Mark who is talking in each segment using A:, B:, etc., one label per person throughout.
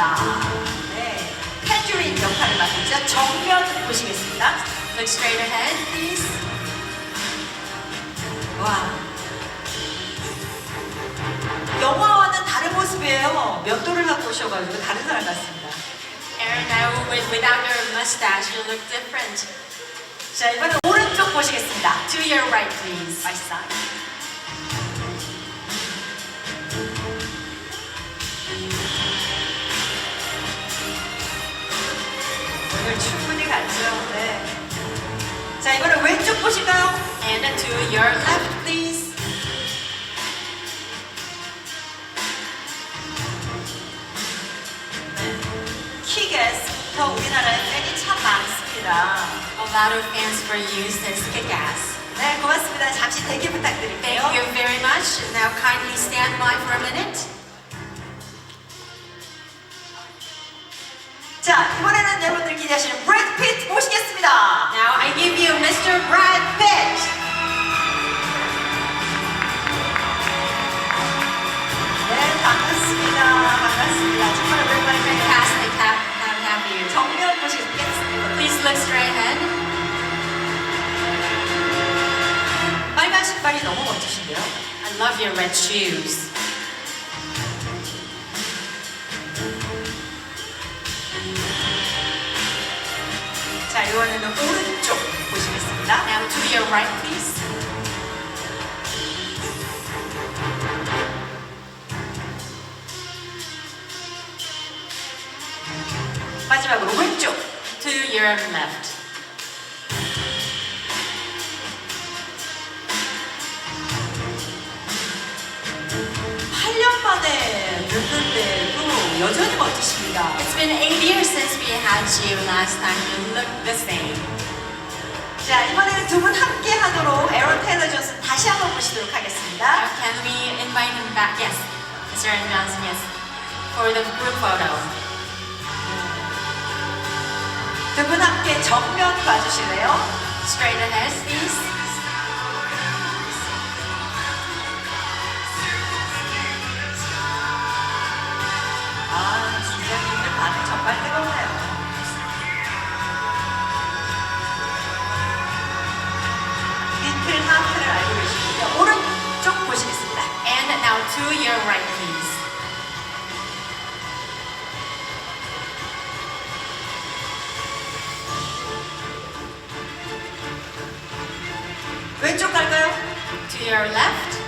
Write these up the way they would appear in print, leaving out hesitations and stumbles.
A: 있습니다. 네, 탄주린 역할을 맡았죠. 정면 보시겠습니다.
B: Look straight ahead, please.
A: 와, 영화와는 다른 모습이에요. 면도를 하고 오셔가지고 다른 사람 같습니다.
B: Aaron, now without your mustache, you look different.
A: 자, 이번엔 오른쪽 보시겠습니다.
B: To your right, please.
A: My side. 오늘 충분히 갔죠. 네. 자, 이번엔 왼쪽 보실까요?
B: And to your left, please.
A: 킥에스부터 우리나라에 팬이 참 많습니다.
B: A lot of fans for you since Kick-Ass.
A: 네, 고맙습니다. 잠시 대기 부탁드릴게요.
B: Thank you very much. Now kindly stand by for a minute.
A: 자, 이번에는 여러분들 기대하시는 브래드 피트 모시겠습니다.
B: Now I give you Mr. Brad Pitt.
A: 네, 반갑습니다. 반갑습니다. 정말 오랜만에
B: Fantastic have you.
A: 정면 보시겠습니다.
B: Please look straight ahead.
A: 빨간 신발이 너무 멋지신데요?
B: I love your red shoes.
A: 자, 이번에는 오른쪽 보시겠습니다.
B: Now to your right, please.
A: 마지막으로 왼쪽.
B: To your left.
A: 만에 뵙는데도 여전히 멋지십니다.
B: It's been 8 years since we had you last time. You look the same.
A: 자, 이번에는 두 분 함께 하도록 에런 테일러 존슨 다시 한번 보시도록 하겠습니다.
B: Can we invite him back? Yes. Mr. Aaron Johnson, yes. For the group photo.
A: 두 분 함께 정면 봐주실래요?
B: Straight ahead, please.
A: 아, 진짜님들 반응 정말 뜨겁네요. 리틀 하트를 알고 계시고요. 오른쪽 보시겠습니다.
B: And now to your right, please.
A: 왼쪽 갈까요?
B: To your left.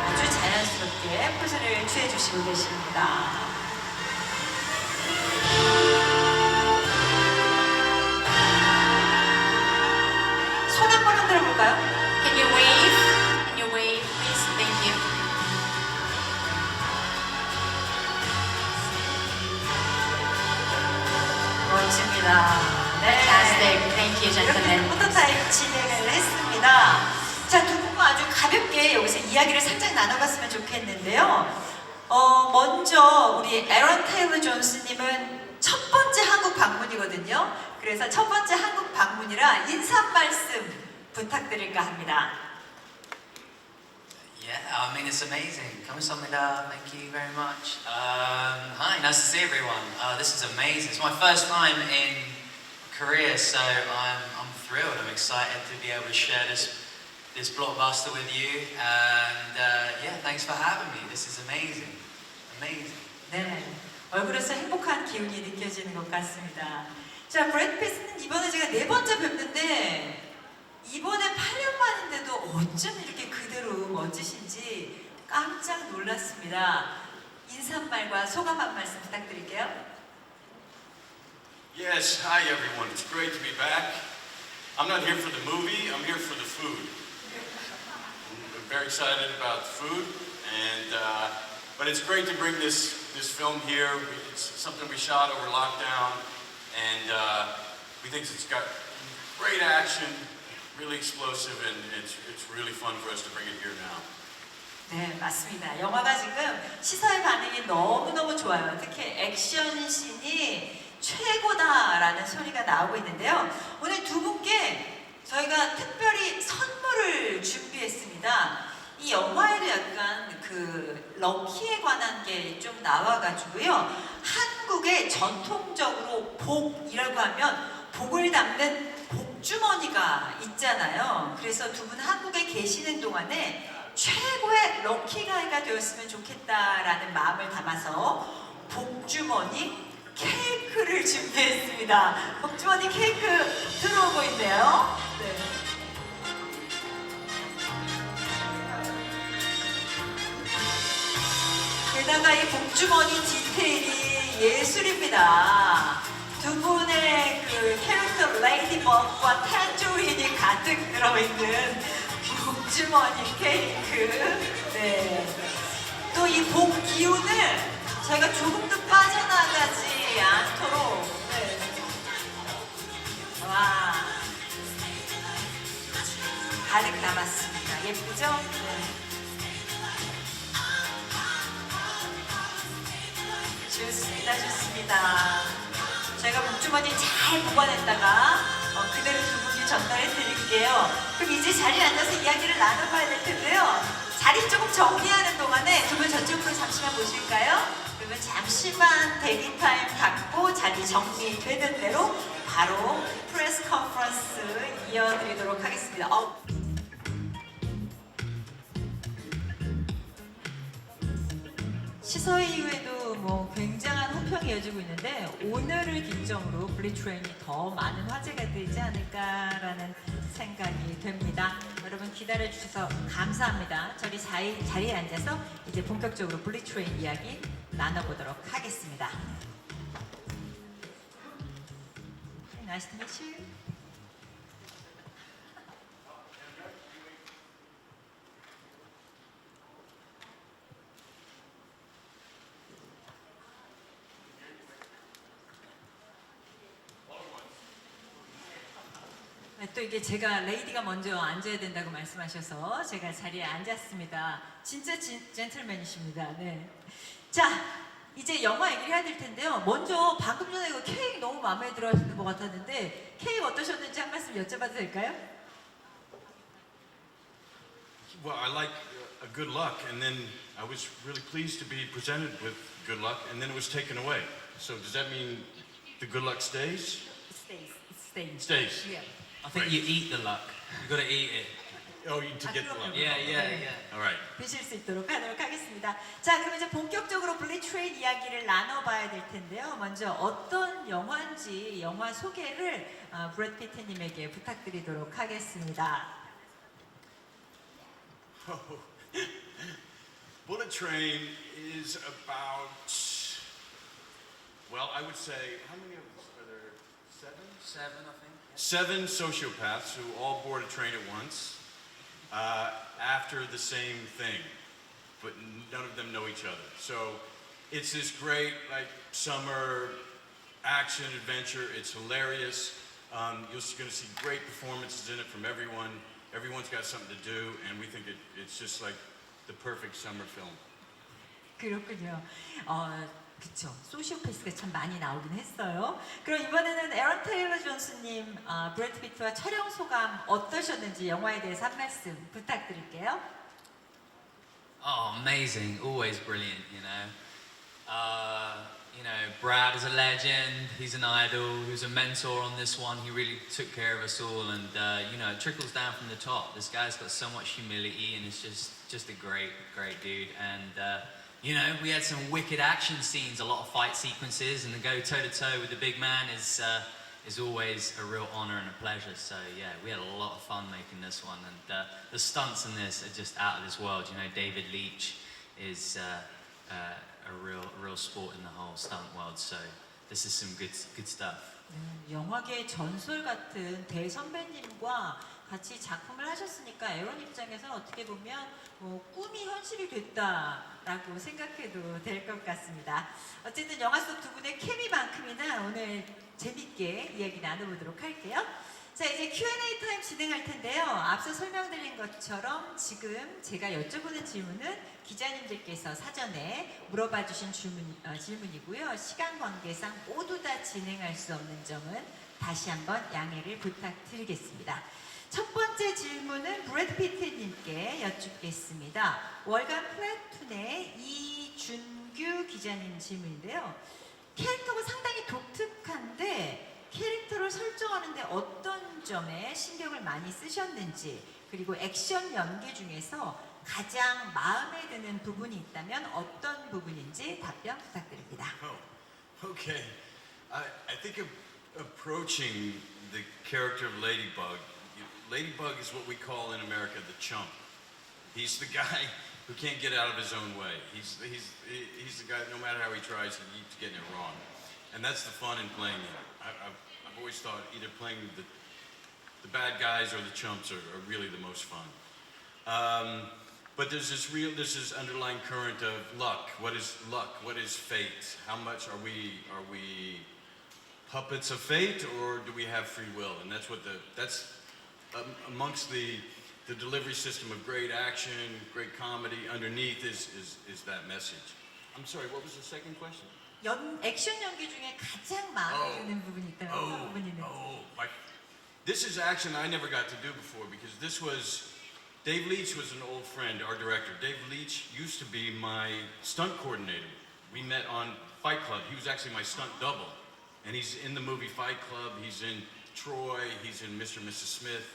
A: 아주 자연스럽게 포즈를 취해주시고 계십니다. 손 한번 흔들어 볼까요?
B: Can you wave? Can you wave, please? Thank you.
A: 멋집니다.
B: Fantastic. Thank you,
A: 이렇게
B: gentlemen.
A: 포토타입 진행을 했습니다. 자, 두 분과 아주 가볍게 여기서 이야기를 살짝 나눠봤으면 좋겠는데요. 먼저 우리 에런 테일러 존스님은 첫 번째 한국 방문이거든요. 그래서 첫 번째 한국 방문이라 인사 말씀 부탁드릴까 합니다.
C: Yeah, I mean it's amazing. 감사합니다. Thank you very much. Hi, nice to see everyone. This is amazing. It's my first time in Korea, so I'm thrilled. I'm excited to be able to share this blockbuster with you. And yeah, thanks for having me. This is amazing, amazing.
A: 네, 얼굴에서 행복한 기운이 느껴지는 것 같습니다. 자, 브래드 피트는 이번에 제가 네 번째 뵙는데 이번에 8년 만인데도 어쩜 이렇게 그대로 멋지신지 깜짝 놀랐습니다. 인사말과 소감 한 말씀 부탁드릴게요.
D: Yes, hi everyone. It's great to be back. I'm not here for the movie, I'm here for the food. I'm very excited about the food, and but it's great to bring this film here. It's something we shot over lockdown, and we think it's got great action, really explosive, and it's really fun for us to bring it here now.
A: 네, 맞습니다. 영화가 지금 시사회 반응이 너무너무 좋아요. 특히 액션 씬이 최고다라는 소리가 나오고 있는데요. 오늘 두 분께 저희가 특별히 선물을 준비했습니다. 그 럭키에 관한 게 좀 나와가지고요. 한국의 전통적으로 복이라고 하면 복을 담는 복주머니가 있잖아요. 그래서 두 분 한국에 계시는 동안에 최고의 럭키가이가 되었으면 좋겠다라는 마음을 담아서 복주머니 케이크를 준비했습니다. 복주머니 케이크 들어오고 있네요. 네. 게다가 이 복주머니 디테일이 예술입니다. 두 분의 그 캐릭터 레이디버그와 탄조린이 가득 들어있는 복주머니 케이크. 네. 또 이 복 기운을 저희가 조금도 빠져나가지 않도록. 네. 와. 가득 담았습니다. 예쁘죠? 네. 좋습니다, 좋습니다. 저희가 복주머니 잘 보관했다가 그대로 두 분께 전달해 드릴게요. 그럼 이제 자리에 앉아서 이야기를 나눠봐야 될 텐데요. 자리 조금 정리하는 동안에 두 분 저쪽으로 잠시만 보실까요? 그러면 잠시만 대기 타임 갖고 자리 정리되는 대로 바로 프레스 컨퍼런스 이어드리도록 하겠습니다. 시서 이후에도 뭐 굉장한 호평이 이어지고 있는데 오늘을 기점으로 블리트레인이 더 많은 화제가 되지 않을까라는 생각이 됩니다. 여러분 기다려주셔서 감사합니다. 저희 자리에 앉아서 이제 본격적으로 블리트레인 이야기 나눠보도록 하겠습니다. Nice to meet you. 네, 또 이게 제가 레이디가 먼저 앉아야 된다고 말씀하셔서 제가 자리에 앉았습니다. 진짜 젠틀맨이십니다. 네. 자, 이제 영화 얘기를 해야 될 텐데요. 먼저 방금 전에 이거 케이크 너무 마음에 들어 하시는 것 같았는데 케이크 어떠셨는지 한 말씀 여쭤봐도 될까요?
D: Well, I like good luck, and then I was really pleased to be presented with good luck, and then it was taken away. So does that mean the good luck stays?
A: It stays.
D: Stays.
A: Yeah.
C: I think you eat the luck. You got to eat it.
D: Oh, to get the luck.
C: Yeah.
D: All right.
A: 드실 수 있도록 하도록 하겠습니다. 자, 그럼 이제 본격적으로 블리트레인 이야기를 나눠봐야 될 텐데요. 먼저 어떤 영화인지 영화 소개를 브래드 피트님에게 부탁드리도록 하겠습니다.
D: Bullet Train is about, well, I would say, how many of us are there?
C: Seven, I think.
D: 7 sociopaths who all board a train at once after the same thing, but none of them know each other. So it's this great, like, summer action adventure. It's hilarious. You're going to see great performances in it from everyone. Everyone's got something to do, and we think it's just like the perfect summer film.
A: 그렇군요. 그쵸. 소시오패스가 참 많이 나오긴 했어요. 그럼 이번에는 에런 테일러 존스님, 브래드 피트와 촬영 소감 어떠셨는지 영화에 대해서 한 말씀 부탁드릴게요.
C: Oh, amazing! Always brilliant, Brad is a legend. He's an idol. He was a mentor on this one. He really took care of us all, and it trickles down from the top. This guy's got so much humility, and it's just a great dude. And we had some wicked action scenes, a lot of fight sequences, and to go toe to toe with the big man is always a real honor and a pleasure. So yeah, we had a lot of fun making this one, and the stunts in this are just out of this world. David Leach is a real sport in the whole stunt world. So this is some good stuff.
A: 영화계의 전설 같은 대선배님과 같이 작품을 하셨으니까 에런 입장에서 어떻게 보면 꿈이 현실이 됐다라고 생각해도 될 것 같습니다. 어쨌든 영화 속 두 분의 케미만큼이나 오늘 재밌게 이야기 나눠보도록 할게요. 자, 이제 Q&A 타임 진행할 텐데요. 앞서 설명드린 것처럼 지금 제가 여쭤보는 질문은 기자님들께서 사전에 물어봐 주신 질문이고요. 시간 관계상 모두 다 진행할 수 없는 점은 다시 한번 양해를 부탁드리겠습니다. 첫 번째 질문은 브래드 피트님께 여쭙겠습니다. 월간 플래툰의 이준규 기자님 질문인데요. 캐릭터가 상당히 독특한데 캐릭터를 설정하는데 어떤 점에 신경을 많이 쓰셨는지, 그리고 액션 연기 중에서 가장 마음에 드는 부분이 있다면 어떤 부분인지 답변 부탁드립니다.
D: Oh, okay. I think approaching the character of Ladybug. Ladybug is what we call in America the chump. He's the guy who can't get out of his own way. He's the guy, no matter how he tries, he keeps getting it wrong. And that's the fun in playing him. I've always thought either playing the bad guys or the chumps are really the most fun. But there's this underlying current of luck. What is luck? What is fate? How much are we puppets of fate, or do we have free will? And that's amongst the delivery system of great action, great comedy. Underneath is that message. I'm sorry. What was the second question?
A: 액션 연기 중에 가장 마음에 드는 부분이 있다면 어떤 부분이 있는지.
D: This is action I never got to do before because Dave Leitch was an old friend, our director. Dave Leitch used to be my stunt coordinator. We met on Fight Club. He was actually my stunt double. And he's in the movie Fight Club. He's in Troy. He's in Mr. and Mrs. Smith.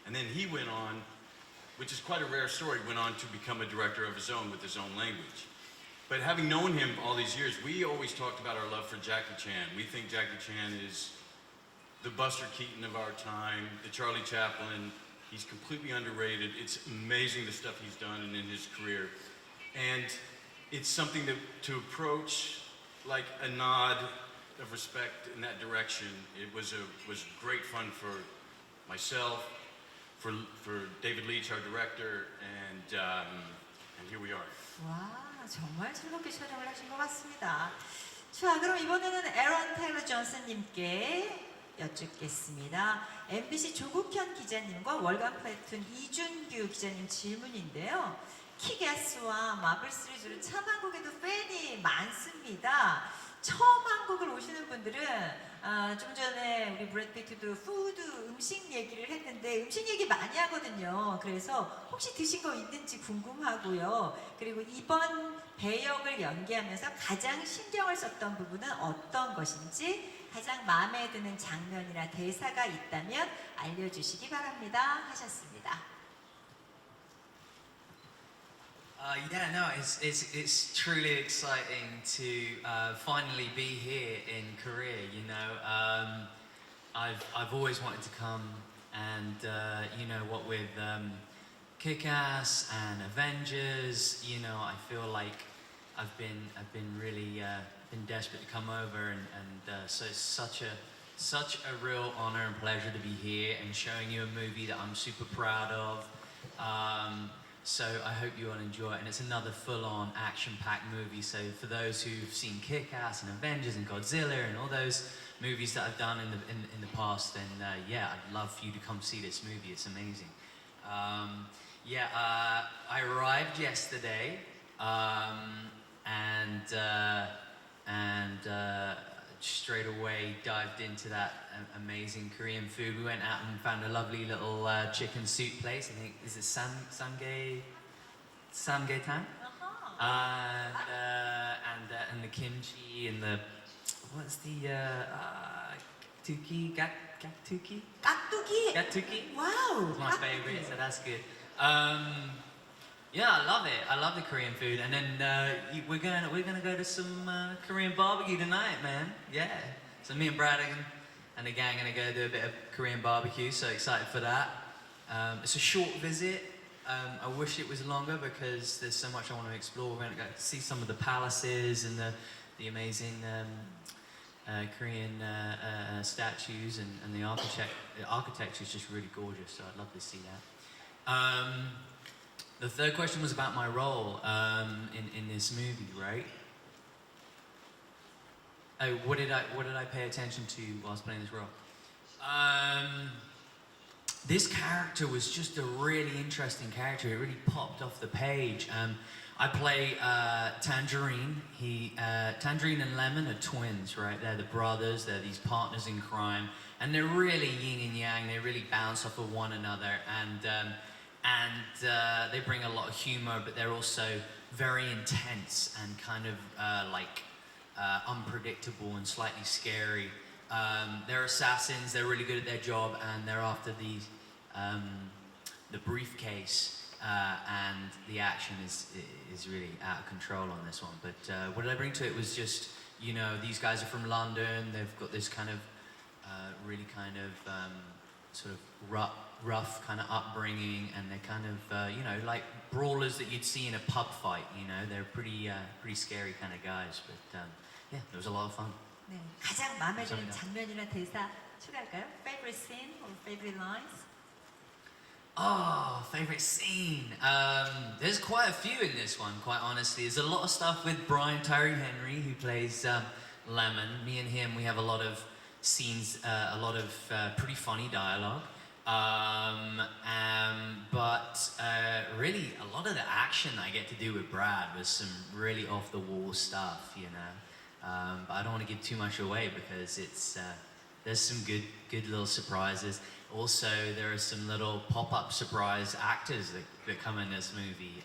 D: And then he went on, which is quite a rare story, went on to become a director of his own with his own language. But having known him all these years, we always talked about our love for Jackie Chan. We think Jackie Chan is the Buster Keaton of our time, the Charlie Chaplin. He's completely underrated. It's amazing the stuff he's done and in his career. And it's something to approach like a nod of respect in that direction. It was great fun for myself, for David Leitch, our director, and here we are.
A: 와, 정말 즐겁게 촬영을 하신 것 같습니다. 자, 그럼 이번에는 에런 테일러 존슨님께 여쭙겠습니다. MBC 조국현 기자님과 월간 플래툰 이준규 기자님 질문인데요. 킥애스와 마블 시리즈를 참 한국에도 팬이 많습니다. 처음 한국을 오시는 분들은 좀 전에 우리 브래드 피트도 음식 얘기를 했는데 음식 얘기 많이 하거든요. 그래서 혹시 드신 거 있는지 궁금하고요. 그리고 이번 배역을 연기하면서 가장 신경을 썼던 부분은 어떤 것인지, 가장 마음에 드는 장면이나 대사가 있다면 알려주시기 바랍니다 하셨습니다.
C: It's truly exciting to finally be here in Korea. You know, I've always wanted to come, and you know what with Kick-Ass and Avengers. You know, I feel like I've been really been desperate to come over, and so it's such a real honor and pleasure to be here and showing you a movie that I'm super proud of. So I hope you all enjoy it, and it's another full-on action-packed movie. So for those who've seen Kick-Ass and Avengers and Godzilla and all those movies that I've done in the past, then yeah, I'd love for you to come see this movie. It's amazing. I arrived yesterday, and straight away dived into that amazing Korean food. We went out and found a lovely little chicken soup place. I think is it Samgae Tang? And the kimchi and the what's the gattuki? Gattuki.
A: Wow.
C: It's my favorite, so that's good. Yeah, I love it. I love the Korean food, and then we're gonna go to some Korean barbecue tonight, man. Yeah. So me and Brad and the gang are gonna go do a bit of Korean barbecue. So excited for that. It's a short visit. I wish it was longer because there's so much I want to explore. We're gonna go see some of the palaces and the amazing Korean statues and the architecture is just really gorgeous. So I'd love to see that. The third question was about my role in this movie, right? Oh, what did I pay attention to whilst playing this role? This character was just a really interesting character. It really popped off the page. I play Tangerine. Tangerine and Lemon are twins, right? They're the brothers. They're these partners in crime, and they're really yin and yang. They really bounce off of one another. And and they bring a lot of humor, but they're also very intense and kind of unpredictable and slightly scary. They're assassins. They're really good at their job, and they're after the briefcase. And the action is really out of control on this one. But what did I bring to it was just, you know, these guys are from London. They've got this kind of really kind of sort of rough kind of upbringing, and they're kind of you know, like brawlers that you'd see in a pub fight. You know, they're pretty scary kind of guys. But yeah, it was a lot of fun.
A: 네, 가장 마음에 드는
C: 감사합니다.
A: 장면이나 대사 추가할까요? Favorite scene or favorite lines?
C: Oh, favorite scene. There's quite a few in this one, quite honestly. There's a lot of stuff with Brian Tyree Henry, who plays Lemon. Me and him, we have a lot of scenes, a lot of pretty funny dialogue. But really, a lot of the action I get to do with Brad was some really off-the-wall stuff, you know. But I don't want to give too much away because it's there's some good little surprises. Also, there are some little pop-up surprise actors that come in this movie.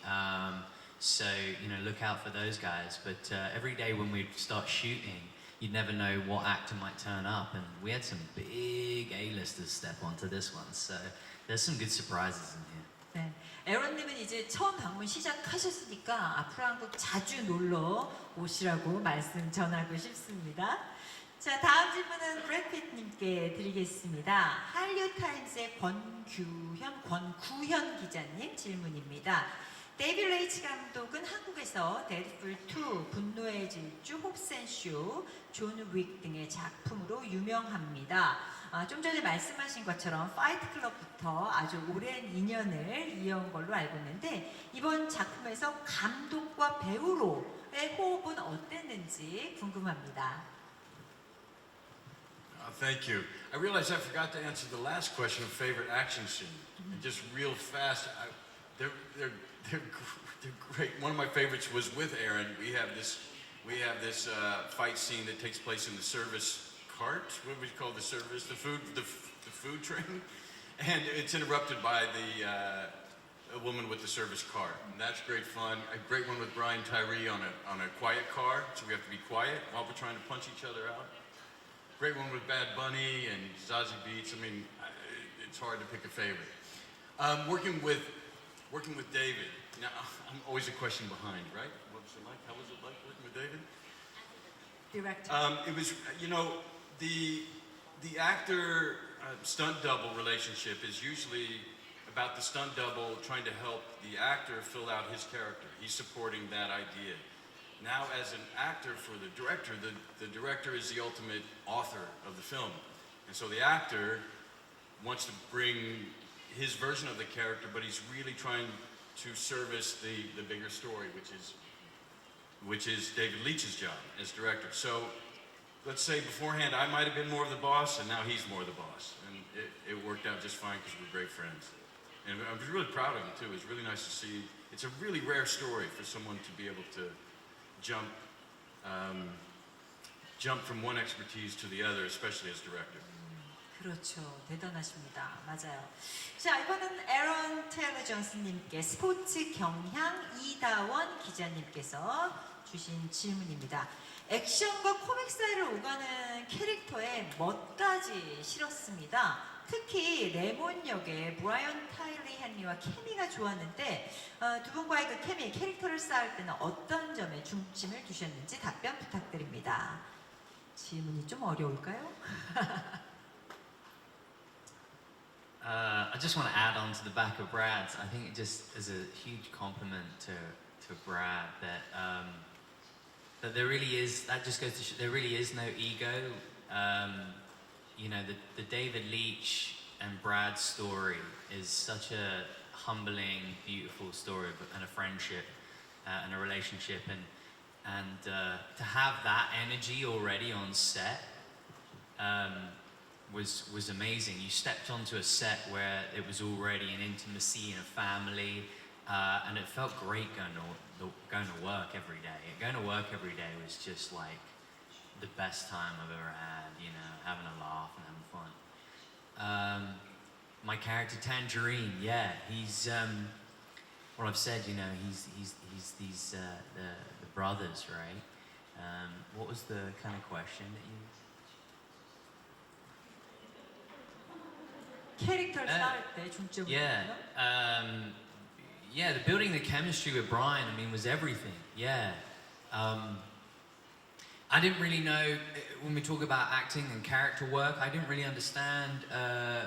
C: So, you know, look out for those guys. But every day when we start shooting, you'd never know what actor might turn up. And we had some big A-listers step onto this one. So there's some good surprises in here.
A: 네, 에런님은 이제 처음 방문 시작하셨으니까 앞으로 한국 자주 놀러 오시라고 말씀 전하고 싶습니다. 자, 다음 질문은 브래드 피트님께 드리겠습니다. 할리우드 타임스의 권구현 기자님 질문입니다. 데이빗 레이치 감독은 한국에서 데드풀 2, 분노의 질주, 홉센쇼, 존 윅 등의 작품으로 유명합니다. 좀 전에 말씀하신 것처럼 파이트 클럽부터 아주 오랜 인연을 이어온 걸로 알고 있는데 이번 작품에서 감독과 배우로의 호흡은 어땠는지 궁금합니다.
D: Thank you. I realized I forgot to answer the last question of favorite action scene. And just real fast, they're great. One of my favorites was with Aaron. We have this fight scene that takes place in the service cart. What would you call the service? The food train, and it's interrupted by a woman with the service car. And that's great fun. A great one with Brian Tyree on a quiet car, so we have to be quiet while we're trying to punch each other out. Great one with Bad Bunny and Zazie Beetz. I mean, it's hard to pick a favorite. Working with David. Now, I'm always a question behind, right? What was it like? How was it like working with David?
A: Director.
D: It was, you know, the actor stunt double relationship is usually about the stunt double trying to help the actor fill out his character. He's supporting that idea. Now, as an actor for the director is the ultimate author of the film. And so the actor wants to bring his version of the character, but he's really trying to service the bigger story, which is David Leitch's job as director. So let's say beforehand I might have been more of the boss, and now he's more the boss. And it worked out just fine because we're great friends. And I was really proud of him too. It was really nice to see. It's a really rare story for someone to be able to jump from one expertise to the other, especially as director.
A: 그렇죠. 대단하십니다. 맞아요. 자, 이번은 에런 테일러 존슨님께 스포츠 경향 이다원 기자님께서 주신 질문입니다. 액션과 코믹 사이를 오가는 캐릭터에 멋까지 실었습니다. 특히 레몬 역의 브라이언 타이리 헨리와 케미가 좋았는데 두 분과의 그 케미, 캐릭터를 쌓을 때는 어떤 점에 중심을 두셨는지 답변 부탁드립니다. 질문이 좀 어려울까요?
C: I just want to add on to the back of Brad's. I think it just is a huge compliment to Brad that there really is. That just goes to show there really is no ego. You know, the David Leitch and Brad story is such a humbling, beautiful story and a friendship and a relationship, and to have that energy already on set. Was amazing. You stepped onto a set where it was already an intimacy and a family, and it felt great going to work every day. Going to work every day was just like the best time I've ever had. You know, having a laugh and having fun.
E: my character Tangerine, yeah, he's well, I've said, you know, he's these the brothers, right? What was the kind of question that you?
A: 캐릭터를 쌓을 때 중점을
E: Yeah, the building the chemistry with Brian, I mean, was everything. Yeah. I didn't really know, when we talk about acting and character work, I didn't really understand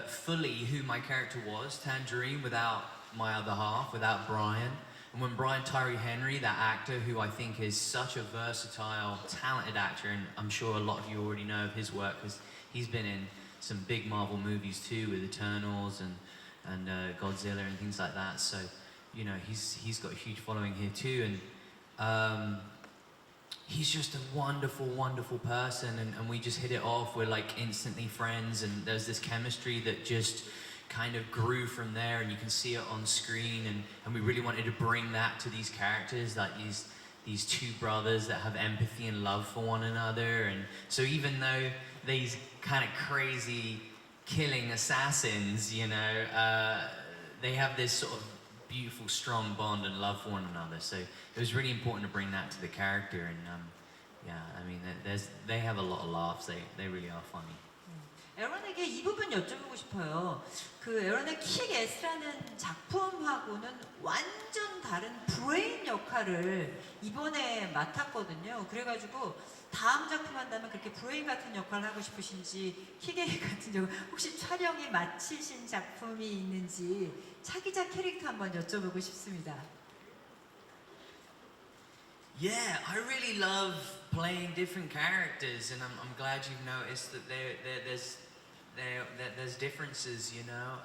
E: fully who my character was, Tangerine, without my other half, without Brian. And when Brian Tyree Henry, that actor who I think is such a versatile, talented actor, and I'm sure a lot of you already know of his work because he's been in some big Marvel movies too, with Eternals and Godzilla and things like that. So, you know, he's got a huge following here too, and he's just a wonderful, wonderful person, and we just hit it off. We're like instantly friends, and there's this chemistry that just kind of grew from there, and you can see it on screen, and we really wanted to bring that to these characters, like these two brothers that have empathy and love for one another. And so even though these kind of crazy killing assassins, you know, they have this sort of beautiful, strong bond and love for one another. So it was really important to bring that to the character, and yeah, I mean, they have a lot of laughs. They really are funny.
A: 에런에게 이 부분 여쭤보고 싶어요. 그 에런의 킥에스라는 작품하고는 완전 다른 브레인 역할을 이번에 맡았거든요. 그래가지고 다음 작품 한다면 그렇게 브레인 같은 역할을 하고 싶으신지, 킥에 같은 역할, 혹시 촬영이 마치신 작품이 있는지 차기작 캐릭터 한번 여쭤보고 싶습니다.
E: Yeah, I really love playing different characters, and I'm glad you've noticed that there's differences, you know.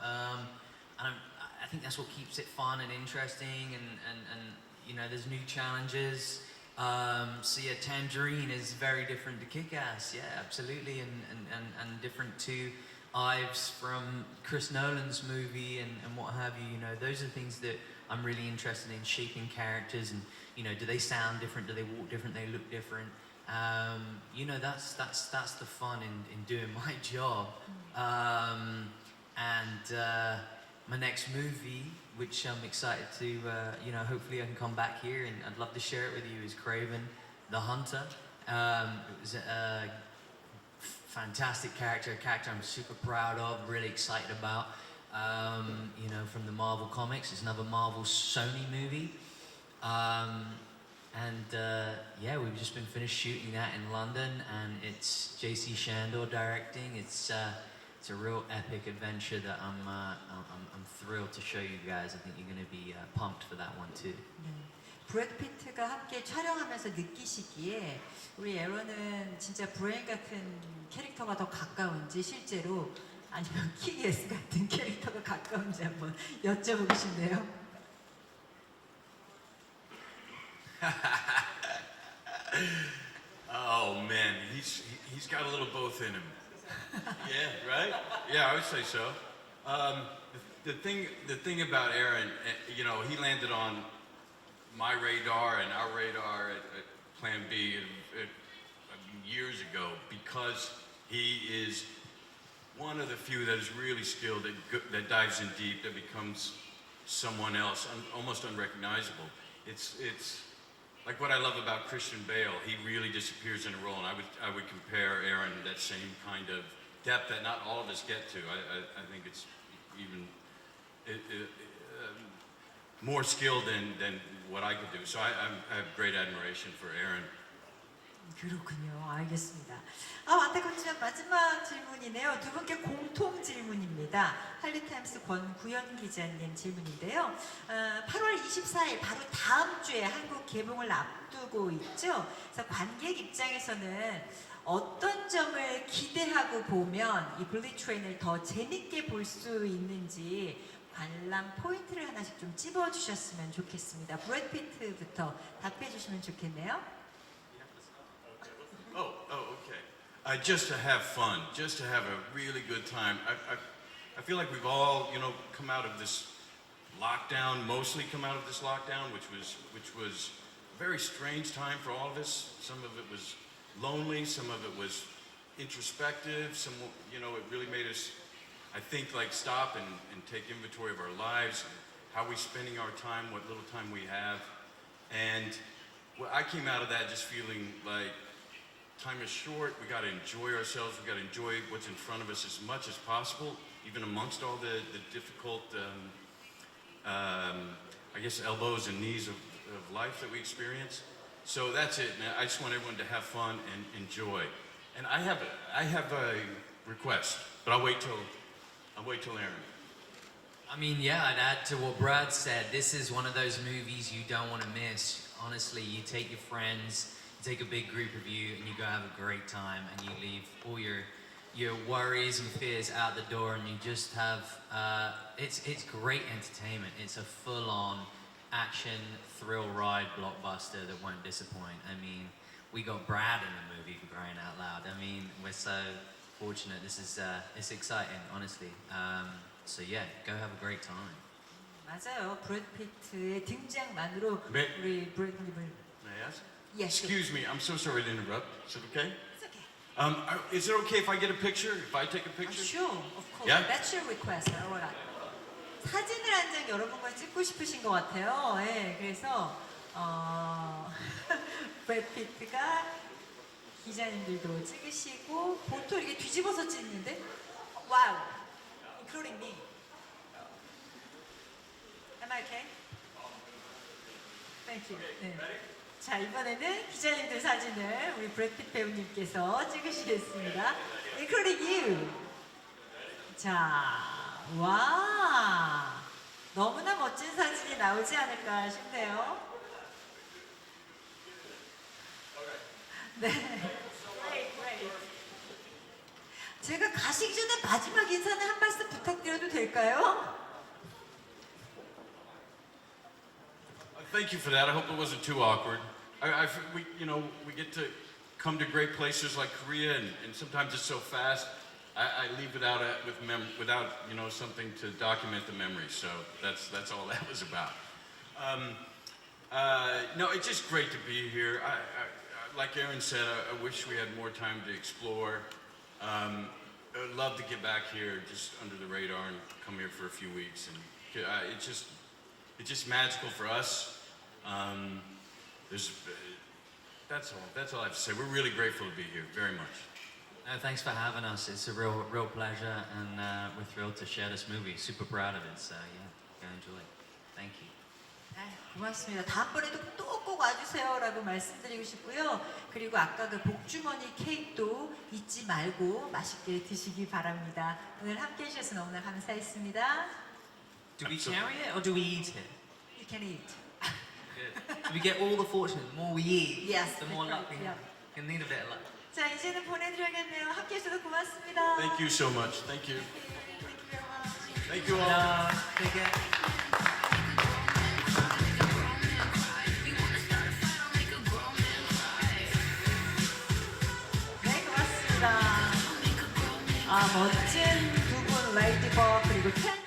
E: And I think that's what keeps it fun and interesting, and you know, there's new challenges. So yeah, Tangerine is very different to Kick-Ass, yeah, absolutely, and different to Ives from Chris Nolan's movie and what have you. You know, those are things that I'm really interested in, shaping characters, and you know, do they sound different? Do they walk different? They look different? You know, that's the fun in doing my job. And my next movie, which I'm excited to, you know, hopefully I can come back here and I'd love to share it with you, is Craven the Hunter. It was a fantastic character, a character I'm super proud of, really excited about. You know, from the Marvel comics. It's another Marvel Sony movie. Yeah, we've just been finished shooting that in London, and it's JC Shandor directing. It's a real epic adventure that I'm thrilled to show you guys. I think you're going to be pumped for that one too.
A: 브래드 피트가 함께 촬영하면서 느끼시기에 우리 에런은 진짜 브레인 같은 캐릭터가 더 가까운지, 실제로 아니면 킥에스 같은 캐릭터가 가까운지 한번 여쭤보고 싶네요.
D: Oh man, he's got a little both in him. Yeah, right? Yeah, I would say so. The thing about Aaron, you know, he landed on my radar and our radar at Plan B years ago because he is one of the few that is really skilled, that dives in deep, that becomes someone else, almost unrecognizable. It's like what I love about Christian Bale. He really disappears in a role, and I would compare Aaron that same kind of depth that not all of us get to. I think it's even more skilled than what I could do. So I have great admiration for Aaron.
A: 그렇군요. 알겠습니다. 안타깝지만 마지막 질문이네요. 두 분께 공통 질문입니다. 할리타임스 권구현 기자님 질문인데요. 8월 24일 바로 다음 주에 한국 개봉을 앞두고 있죠. 그래서 관객 입장에서는 어떤 점을 기대하고 보면 이 블리 트레인을 더 재밌게 볼 수 있는지 관람 포인트를 하나씩 좀 찝어주셨으면 좋겠습니다. 브래드 피트부터 답해 주시면 좋겠네요.
D: Okay. Just to have fun, just to have a really good time. I feel like we've all, you know, come out of this lockdown, mostly come out of this lockdown, which was a very strange time for all of us. Some of it was lonely, some of it was introspective, some, you know, it really made us, I think like stop and take inventory of our lives, and how we spending our time, what little time we have. And well, I came out of that just feeling like time is short, we got to enjoy ourselves, we got to enjoy what's in front of us as much as possible, even amongst all the difficult, I guess, elbows and knees of life that we experience. So that's it, man. I just want everyone to have fun and enjoy. And I have a request, but I'll wait till Aaron.
E: I mean, yeah, I'd add to what Brad said. This is one of those movies you don't want to miss. Honestly, you take your friends, you take a big group of you, and you go have a great time, and you leave all your worries and fears out the door, and you just have it's great entertainment. It's a full-on action thrill ride blockbuster that won't disappoint. I mean, we got Brad in the movie, for crying out loud. I mean, we're so fortunate. This is it's exciting, honestly. So yeah, go have a great time.
A: 맞아요. 브래드 피트의 등장만으로
D: 네.
A: 우리 브래드님을
D: May I ask?
A: Yes,
D: Excuse me, I'm so sorry to interrupt. Is it okay?
A: It's okay.
D: Is it okay if I get a picture? If I take a picture?
A: Sure, of course.
D: Yeah?
A: That's your request. Alright. 사진을 한 장 여러분과 찍고 싶으신 것 같아요. 예, 그래서 브래드 피트가 기자님들도 찍으시고 보통 이렇게 뒤집어서 찍는데 와우, including me. Am I okay? Thank you. 네. 자, 이번에는 기자님들 사진을 우리 브래드 피트 배우님께서 찍으시겠습니다. Including you. 자, 와, 너무나 멋진 사진이 나오지 않을까 싶네요. 네. Great, great. 제가 가시기 전에 마지막 인사는 한 말씀 부탁드려도 될까요?
D: Thank you for that. I hope it wasn't too awkward. We get to come to great places like Korea, and sometimes it's so fast. I leave without something to document the memory. So that's all that was about. No, it's just great to be here. Like Aaron said, I wish we had more time to explore. I'd love to get back here, just under the radar, and come here for a few weeks. And it's just magical for us. That's all I have to say. We're really grateful to be here, very much.
E: No, thanks for having us. It's a real pleasure, and we're thrilled to share this movie. Super proud of it. So yeah, go enjoy it. Thank you.
A: 고맙습니다. 다음번에도 또 꼭 와주세요라고 말씀드리고 싶고요. 그리고 아까 그 복주머니 케이크도 잊지 말고 맛있게 드시기 바랍니다. 오늘 함께 해주셔서 너무나 감사했습니다.
E: Do we carry it or do we eat it?
A: You can eat.
E: Good. We get all the fortune. The more we eat,
A: Yes,
E: the more luck we
A: yeah.
E: have. Can need a bit of luck.
A: 자, 이제는 보내드려야겠네요. 함께 해주셔서 고맙습니다.
D: Thank you so much. Thank you.
A: Thank you very much.
D: Thank you all.
E: Take care.
A: 네, 고맙습니다. 멋진 두 분 레이디버 그리고 텐